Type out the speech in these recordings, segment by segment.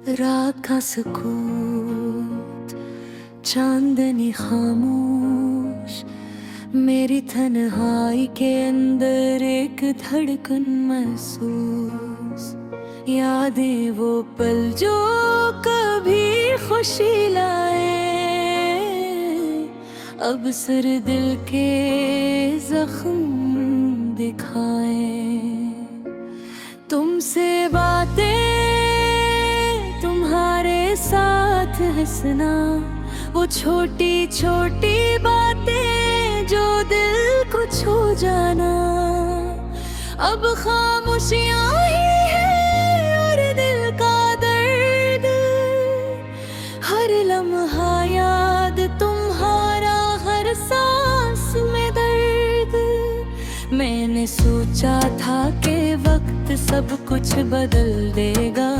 रात का सुकूत, चांदनी खामोश, मेरी तन्हाई के अंदर एक धड़कन महसूस। यादें वो पल जो कभी खुशी लाए, अब सिर दिल के जख्म दिखाए। तुमसे बातें, तुम्हारे साथ हंसना, वो छोटी छोटी बातें जो दिल को छू जाना। अब खामोशियां ही है और दिल का दर्द, हर लम्हा याद तुम्हारा, हर सांस में दर्द। मैंने सोचा था कि वक्त सब कुछ बदल देगा,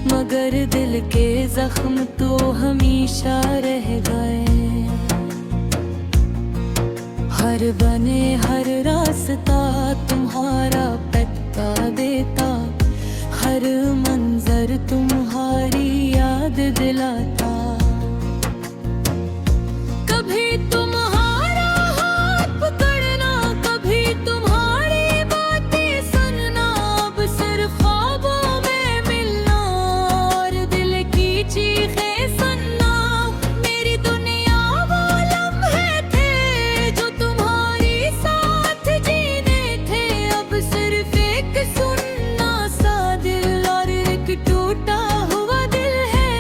मगर दिल के जख्म तो हमेशा रह गए। हर बने हर रास्ता तुम्हारा बता देता, हर मंजर तुम्हारी याद दिलाता। कभी तुम्हारा हाथ पकड़ना, कभी तुम्हारी बातें सुनना, अब सिर्फ ख्वाबों में मिलना और दिल की चीखें सुनना। मेरी दुनिया वो लम्हे थे जो तुम्हारी साथ जीने थे, अब सिर्फ एक सुनना सा दिल और एक टूटा हुआ दिल है।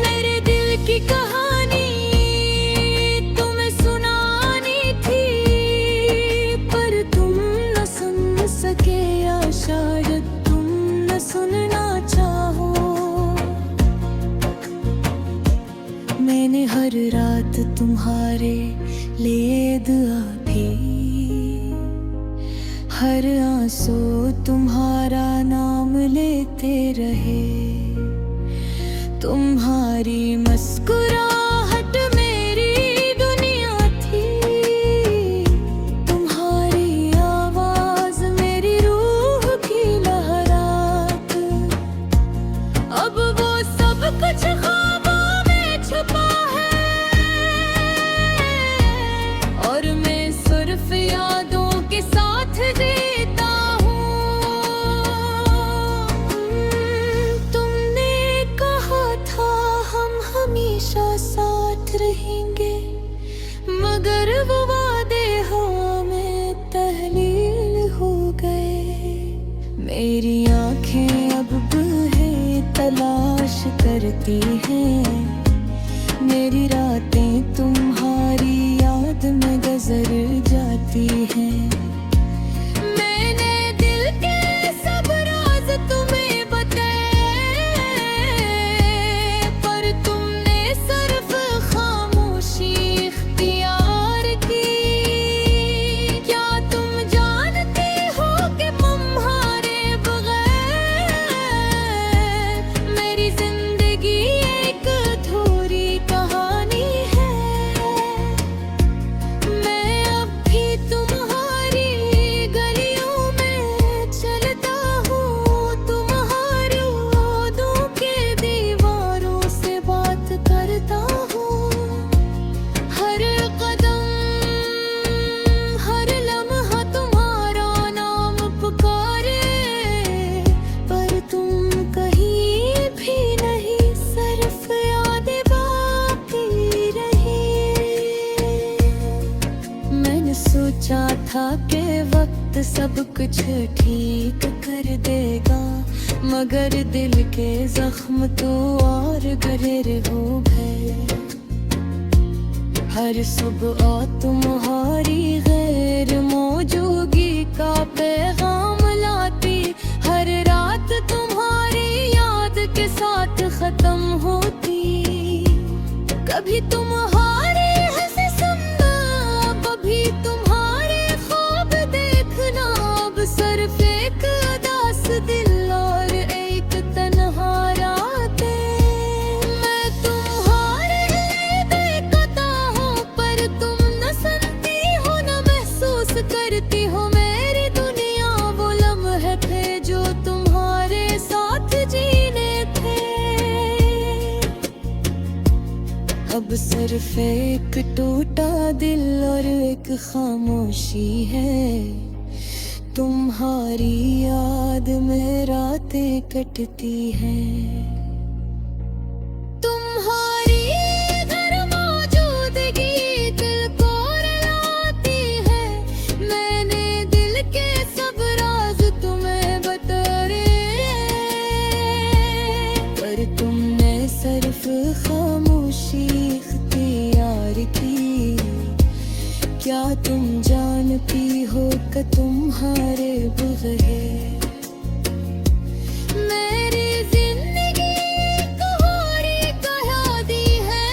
मेरे दिल की कहानी तुम्हें सुनानी थी, पर तुम न सुन सके, या शायद तुम न सुनना चाहो। मैंने हर रात तुम्हारे लिए दुआ भी, हर आंसू तुम्हारा नाम लेते रहे। तुम्हारी मुस्कुराहट मेरी दुनिया थी, तुम्हारी आवाज मेरी रूह की लहरात। अब वो सब कुछ ख्वाबों में छुपा है, और मैं सिर्फ यादों के साथ जीता हूँ। तुमने कहा था हम हमेशा साथ रहेंगे, मगर वो वादे हमें तहलील हो गए। मेरी आंखें अब है तलाश करती हैं, मेरी रातें तुम्हारी याद में गुजर जाती हैं। मैंने दिल के सब राज तुम्हें बताए, पर तुमने सिर्फ खामोशी इख्तियार की। क्या तुम जानती हो कि तुम्हारे बगैर मेरी जिंदगी एक अधूरी कहानी है। मैं अब भी तुम्हारी गलियों में चलता हूँ, तुम्हारे यादों के दीवारों से बात करता हूँ। हर कदम, हर लम्हा तुम्हारा नाम पुकारे, पर तुम कहीं भी नहीं, सिर्फ यादें बाकी रही। मैंने सोचा था कि वक्त सब कुछ ठीक कर देगा, मगर दिल के जख्म तो और गहरे हो गए। हर सुबह तुम्हारी गैर मौजूदगी का पैगाम लाती, हर रात तुम्हारी याद के साथ खत्म होती। कभी तुम्हारे हंसी सुनना, कभी तुम्हारे ख्वाब देखना, अब सिर्फ एक उदास दिल और एक तन्हा रातें। मैं तुम्हारे लिए देखता हूँ, पर तुम न सुनती हो, न महसूस कर अब सिर्फ एक टूटा दिल और एक खामोशी है। तुम्हारी याद में रातें कटती हैं। तुम्हारी इधर मौजूदगी दिल को रुलाती है। मैंने दिल के सब राज तुम्हें बताए, पर तुमने सिर्फ खामोशी इख्तियार की। क्या तुम जानती हो कि तुम्हारे बगैर मेरी जिंदगी एक होरी कहा दी है।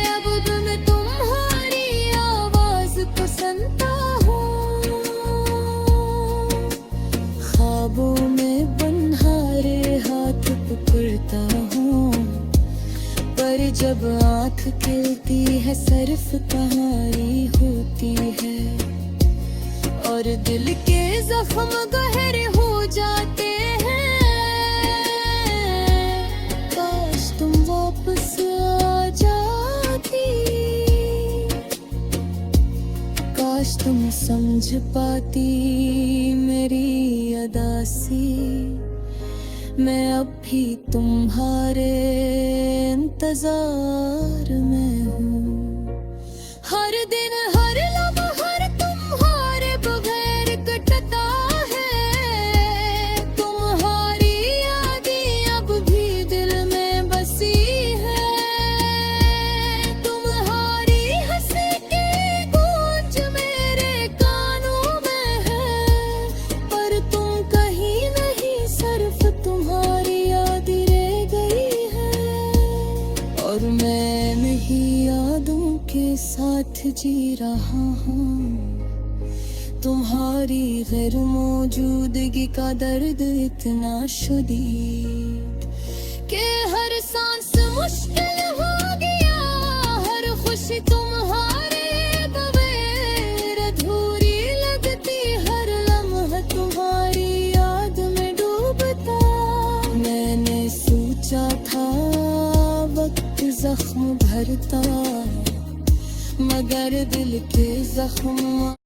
अब मैं तुम्हारी आवाज को सुनता हूँ, ख्वाबों में बन्हारे हाथ पकड़ता हूँ, पर जब आँख खिलती है सिर्फ तुम्हारी होती है। और दिल के जख्म गहरे हो जाते हैं। काश तुम वापस आ जाती, काश तुम समझ पाती मेरी अदासी। मैं अब भी तुम्हारे इंतजार में हूँ। हर दिन हर लम्हा तुम्हारे बगैर कटता है। तुम्हारी यादें अब भी दिल में बसी है। तुम्हारी हंसी की गूंज मेरे कानों में है, पर तुम कहीं नहीं, सिर्फ तुम्हारी याद रह गई है। और मैं नहीं यादों के साथ जी रहा हूँ। तुम्हारी गैर मौजूदगी का दर्द इतना शदीद कि हर सांस मुश्किल हो गया। हर खुशी तुम्हारे बगैर अधूरी लगती, हर लम्हा तुम्हारी याद में डूबता। मैंने सोचा था वक्त जख्म भरता, मगर दिल के जख्म